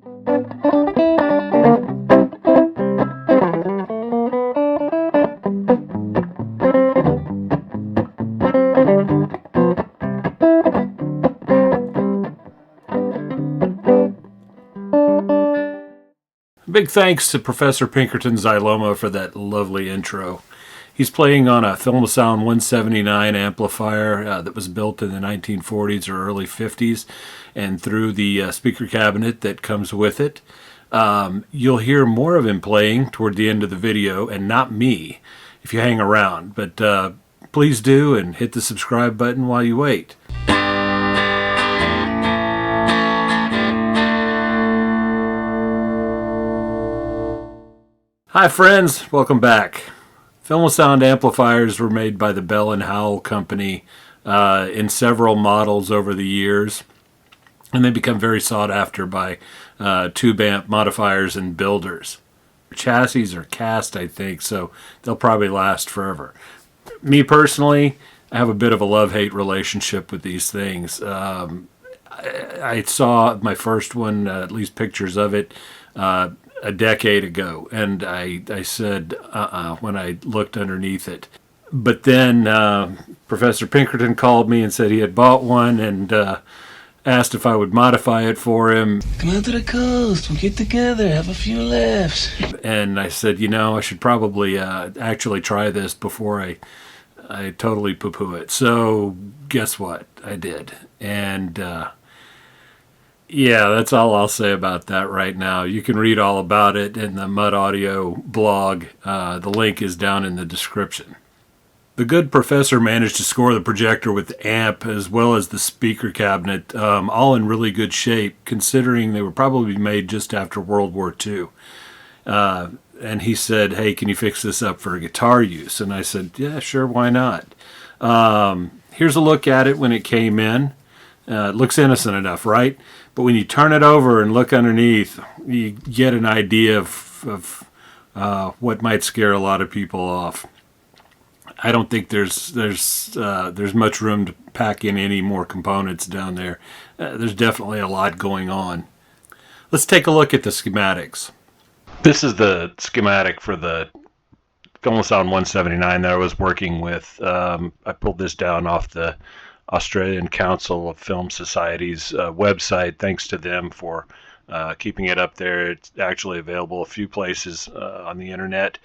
Big thanks to Professor Pinkerton Xyloma for that lovely intro. He's playing on a Filmosound 179 amplifier that was built in the 1940s or early 50s, and through the speaker cabinet that comes with it. You'll hear more of him playing toward the end of the video, and not me, if you hang around. But please do, and hit the subscribe button while you wait. Hi friends, welcome back. Filmosound amplifiers were made by the Bell Howell company in several models over the years, and they become very sought after by tube amp modifiers and builders. Chassis are cast, I think, so they'll probably last forever. Me personally, I have a bit of a love-hate relationship with these things. I saw my first one, at least pictures of it, a decade ago, and I said when I looked underneath it. But then Professor Pinkerton called me and said he had bought one, and asked if I would modify it for him. Come out to the coast, we'll get together, have a few laughs. And I said, you know, I should probably actually try this before I totally poo-poo it. So guess what? I did. And yeah, that's all I'll say about that right now. You can read all about it in the Mud Audio blog. The link is down in the description. The good professor managed to score the projector with the amp as well as the speaker cabinet, all in really good shape, considering they were probably made just after World War II. And he said, hey, can you fix this up for guitar use? And I said, yeah, sure, why not? Here's a look at it when it came in. It looks innocent enough, right? But when you turn it over and look underneath, you get an idea of what might scare a lot of people off. I don't think there's much room to pack in any more components down there. There's definitely a lot going on. Let's take a look at the schematics. This is the schematic for the Filmosound 179 that I was working with. I pulled this down off the Australian Council of Film Society's website. Thanks to them for keeping it up there. It's actually available a few places on the internet.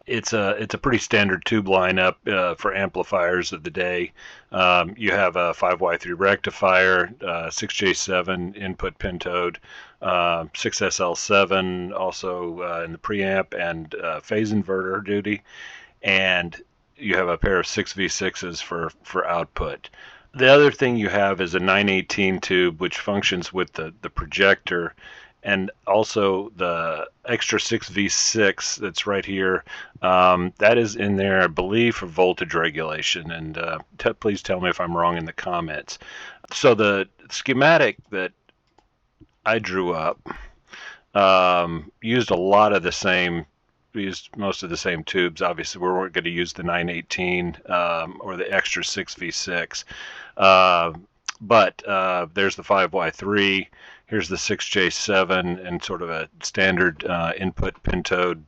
It's a pretty standard tube lineup for amplifiers of the day. You have a 5Y3 rectifier, 6J7 input pentode, 6SL7 also in the preamp and phase inverter duty, and you have a pair of 6V6s for output. The other thing you have is a 918 tube, which functions with the projector, and also the extra 6V6 that's right here. That is in there, I believe, for voltage regulation. And please tell me if I'm wrong in the comments. So the schematic that I drew up used a lot of the same. We used most of the same tubes. Obviously, we weren't going to use the 918 or the extra 6V6. But there's the 5Y3. Here's the 6J7 and sort of a standard input pentode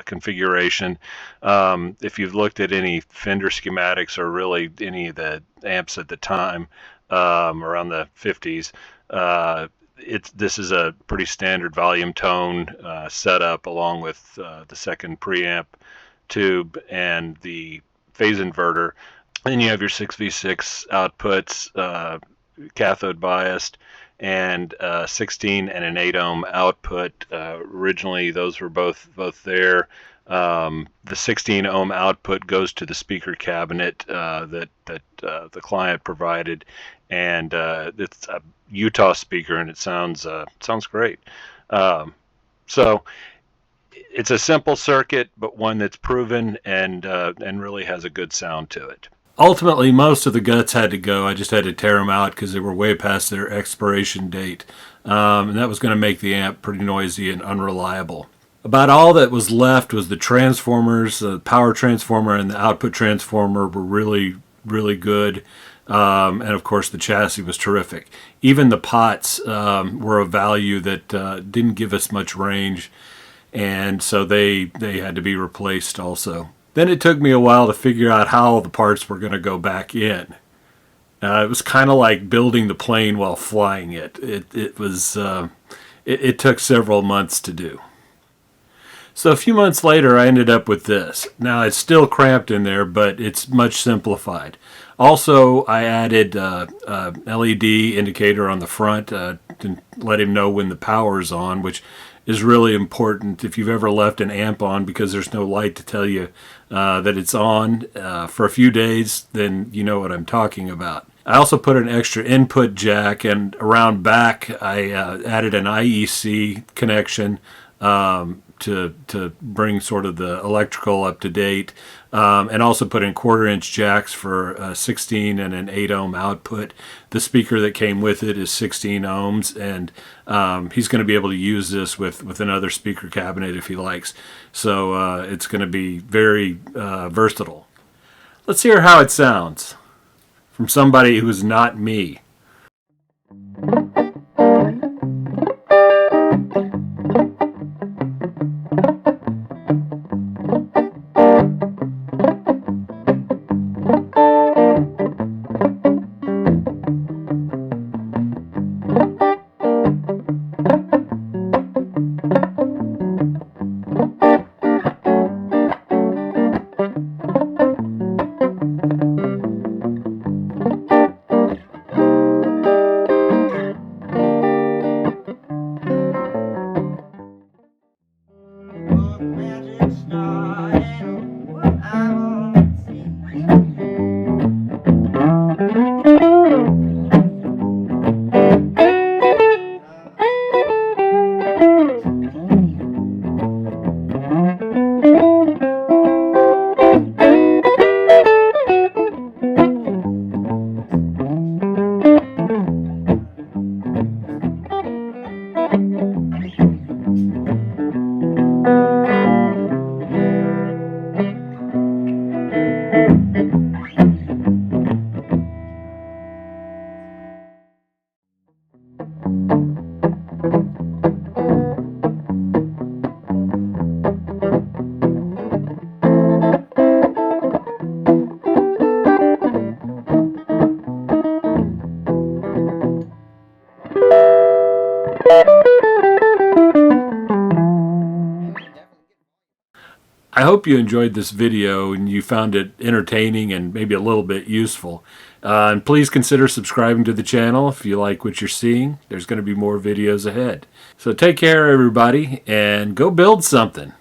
configuration. If you've looked at any Fender schematics or really any of the amps at the time around the 50s, this is a pretty standard volume tone setup, along with the second preamp tube and the phase inverter. Then you have your 6V6 outputs, cathode biased, and 16 and an 8 ohm output. Originally, those were both there. The 16 ohm output goes to the speaker cabinet that the client provided, and it's a Utah speaker, and it sounds great. So it's a simple circuit, but one that's proven and really has a good sound to it. Ultimately, most of the guts had to go. I just had to tear them out because they were way past their expiration date, and that was going to make the amp pretty noisy and unreliable. About all that was left was the transformers. The power transformer and the output transformer were really, really good. And of course, the chassis was terrific. Even the pots were a value that didn't give us much range, and so they had to be replaced also. Then it took me a while to figure out how the parts were going to go back in. It was kind of like building the plane while flying it. It took several months to do. So a few months later, I ended up with this. Now, it's still cramped in there, but it's much simplified. Also, I added a LED indicator on the front to let him know when the power's on, which is really important if you've ever left an amp on because there's no light to tell you that it's on for a few days, then you know what I'm talking about. I also put an extra input jack, and around back I added an IEC connection to bring sort of the electrical up to date, and also put in 1/4-inch jacks for 16 and an 8 ohm output. The speaker that came with it is 16 ohms, and he's going to be able to use this with another speaker cabinet if he likes. So it's going to be very versatile. Let's hear how it sounds from somebody who is not me. I hope you enjoyed this video and you found it entertaining and maybe a little bit useful. And please consider subscribing to the channel if you like what you're seeing. There's going to be more videos ahead. So take care, everybody, and go build something.